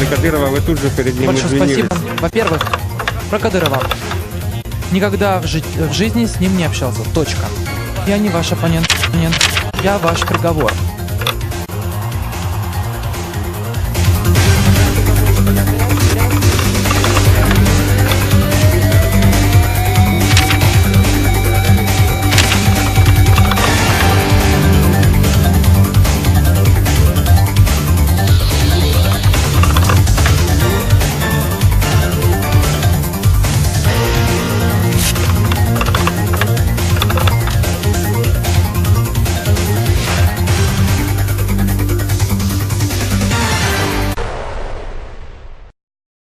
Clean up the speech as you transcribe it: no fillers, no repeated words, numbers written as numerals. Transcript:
спрашивали Кадырова, вы тут же перед ним Большое извинились. спасибо. Во-первых, про Кадырова. Никогда в жизни с ним не общался. Точка. Я не ваш оппонент. Я ваш приговор.